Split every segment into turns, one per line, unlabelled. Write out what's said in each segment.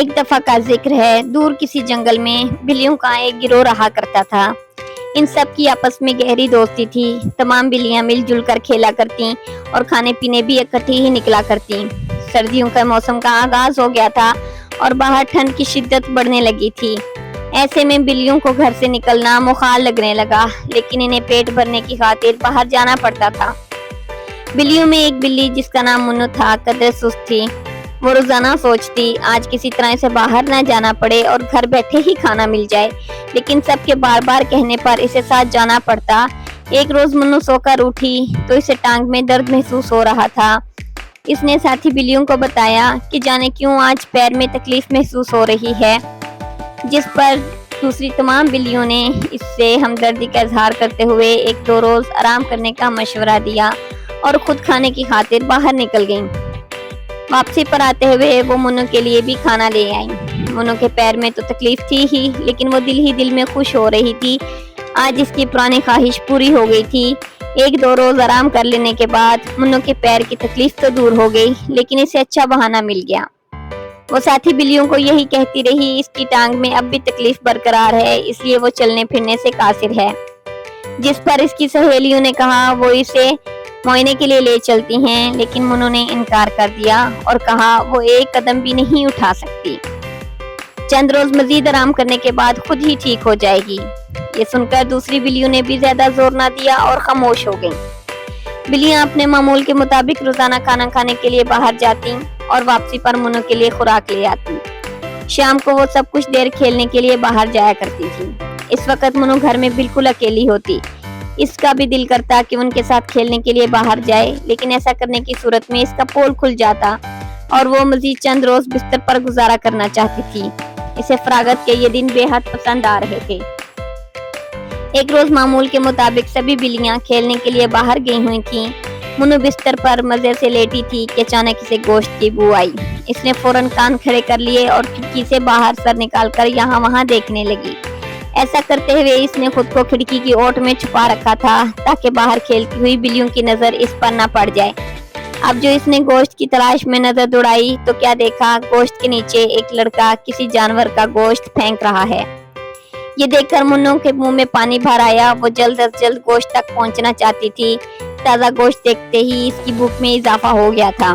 ایک دفعہ کا ذکر ہے، دور کسی جنگل میں بلیوں کا ایک گروہ رہا کرتا تھا۔ ان سب کی آپس میں گہری دوستی تھی۔ تمام بلیاں مل جل کر کھیلا کرتیں اور کھانے پینے بھی اکٹھی ہی نکلا کرتیں۔ سردیوں کا موسم کا آغاز ہو گیا تھا اور باہر ٹھنڈ کی شدت بڑھنے لگی تھی۔ ایسے میں بلیوں کو گھر سے نکلنا محال لگنے لگا، لیکن انہیں پیٹ بھرنے کی خاطر باہر جانا پڑتا تھا۔ بلیوں میں ایک بلی جس کا نام منو تھا قدرے سست تھی۔ وہ روزانہ سوچتی آج کسی طرح اسے باہر نہ جانا پڑے اور گھر بیٹھے ہی کھانا مل جائے، لیکن سب کے بار بار کہنے پر اسے ساتھ جانا پڑتا۔ ایک روز منو سو کر اٹھی تو اسے ٹانگ میں درد محسوس ہو رہا تھا۔ اس نے ساتھی بلیوں کو بتایا کہ جانے کیوں آج پیر میں تکلیف محسوس ہو رہی ہے، جس پر دوسری تمام بلیوں نے اس سے ہمدردی کا اظہار کرتے ہوئے 1-2 روز آرام کرنے کا مشورہ دیا اور خود کھانے کی خاطر باہر نکل گئیں۔ واپسی پر آتے ہوئے وہ منو کے لیے بھی کھانا لے آئیں۔ منو کے پیر میں تو تکلیف تھی ہی، لیکن وہ دل ہی دل میں خوش ہو رہی تھی۔ آج اس کی پرانی خواہش پوری ہو گئی تھی۔ 1-2 روز آرام کر لینے کے بعد منو کے پیر کی تکلیف تو دور ہو گئی، لیکن اسے اچھا بہانہ مل گیا۔ وہ ساتھی بلیوں کو یہی کہتی رہی اس کی ٹانگ میں اب بھی تکلیف برقرار ہے، اس لیے وہ چلنے پھرنے سے قاصر ہے۔ جس پر اس کی سہیلیوں نے کہا وہ اسے معائنے کے لیے لے چلتی ہیں، لیکن منو نے انکار کر دیا اور کہا وہ ایک قدم بھی نہیں اٹھا سکتی۔ چند روز مزید آرام کرنے کے بعد خود ہی ٹھیک ہو جائے گی۔ یہ سن کر دوسری بلیوں نے بھی زیادہ زور نہ دیا اور خاموش ہو گئیں۔ بلیاں اپنے معمول کے مطابق روزانہ کھانا کھانے کے لیے باہر جاتی اور واپسی پر منو کے لیے خوراک لے آتی۔ شام کو وہ سب کچھ دیر کھیلنے کے لیے باہر جایا کرتی تھی۔ اس وقت منو گھر میں بالکل اکیلی ہوتی۔ اس کا بھی دل کرتا کہ ان کے ساتھ کھیلنے کے لیے باہر جائے، لیکن ایسا کرنے کی صورت میں اس کا پول کھل جاتا اور وہ مزید چند روز بستر پر گزارا کرنا چاہتی تھی۔ اسے فراغت کے یہ دن بے حد پسند آ رہے تھے۔ ایک روز معمول کے مطابق سبھی بلیاں کھیلنے کے لیے باہر گئی ہوئی تھیں۔ منو بستر پر مزے سے لیٹی تھی کہ اچانک اسے گوشت کی بو آئی۔ اس نے فوراً کان کھڑے کر لیے اور کھڑکی سے باہر سر نکال کر یہاں وہاں دیکھنے لگی۔ ایسا کرتے ہوئے اس نے خود کو کھڑکی کی اوٹ میں چھپا رکھا تھا تاکہ باہر کھیلتی ہوئی بلیوں کی نظر اس پر نہ پڑ جائے۔ اب جو اس نے گوشت کی تلاش میں نظر دوڑائی تو کیا دیکھا، گوشت کے نیچے ایک لڑکا کسی جانور کا گوشت پھینک رہا ہے۔ یہ دیکھ کر منو کے منہ میں پانی بھر آیا۔ وہ جلد از جلد گوشت تک پہنچنا چاہتی تھی۔ تازہ گوشت دیکھتے ہی اس کی بھوک میں اضافہ ہو گیا تھا۔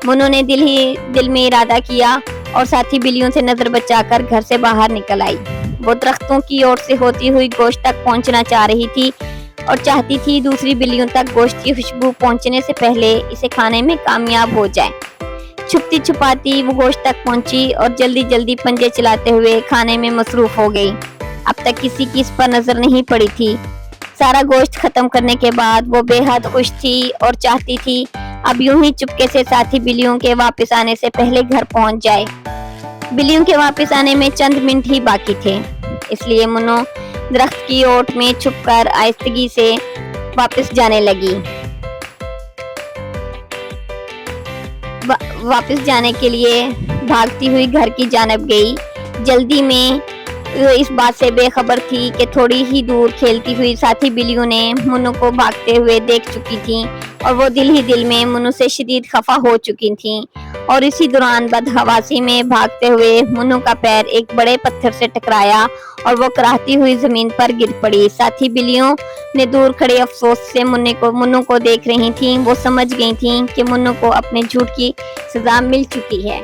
منو نے دل میں ارادہ کیا اور ساتھی بلیوں سے نظر بچا کر گھر سے باہر نکل آئی۔ وہ درختوں کی اوٹ سے ہوتی ہوئی گوشت تک پہنچنا چاہ رہی تھی اور چاہتی تھی دوسری بلیوں تک گوشت کی خوشبو پہنچنے سے پہلے اسے کھانے میں کامیاب ہو جائے۔ چھپتی چھپاتی وہ گوشت تک پہنچی اور جلدی جلدی پنجے چلاتے ہوئے کھانے میں مصروف ہو گئی۔ اب تک کسی کی اس پر نظر نہیں پڑی تھی۔ سارا گوشت ختم کرنے کے بعد وہ بے حد خوش تھی اور چاہتی تھی اب یوں ہی چپکے سے ساتھی بلیوں کے واپس آنے سے پہلے گھر پہنچ جائے۔ بلیوں کے واپس آنے میں چند منٹ ہی باقی تھے، اس لیے منو درخت کی اوٹ میں چھپ کر آہستگی سے واپس جانے لگی۔ واپس جانے کے لیے بھاگتی ہوئی گھر کی جانب گئی۔ جلدی میں اس بات سے بے خبر تھی کہ تھوڑی ہی دور کھیلتی ہوئی ساتھی بلیوں نے منو کو بھاگتے ہوئے دیکھ چکی تھیں اور وہ دل ہی دل میں منو سے شدید خفا ہو چکی تھیں، اور اسی دوران بدحواسی میں بھاگتے ہوئے منو کا پیر ایک بڑے پتھر سے ٹکرایا اور وہ کراہتی ہوئی زمین پر گر پڑی۔ ساتھی بلیوں نے دور کھڑے افسوس سے منو کو دیکھ رہی تھیں۔ وہ سمجھ گئی تھیں کہ منو کو اپنے جھوٹ کی سزا مل چکی ہے۔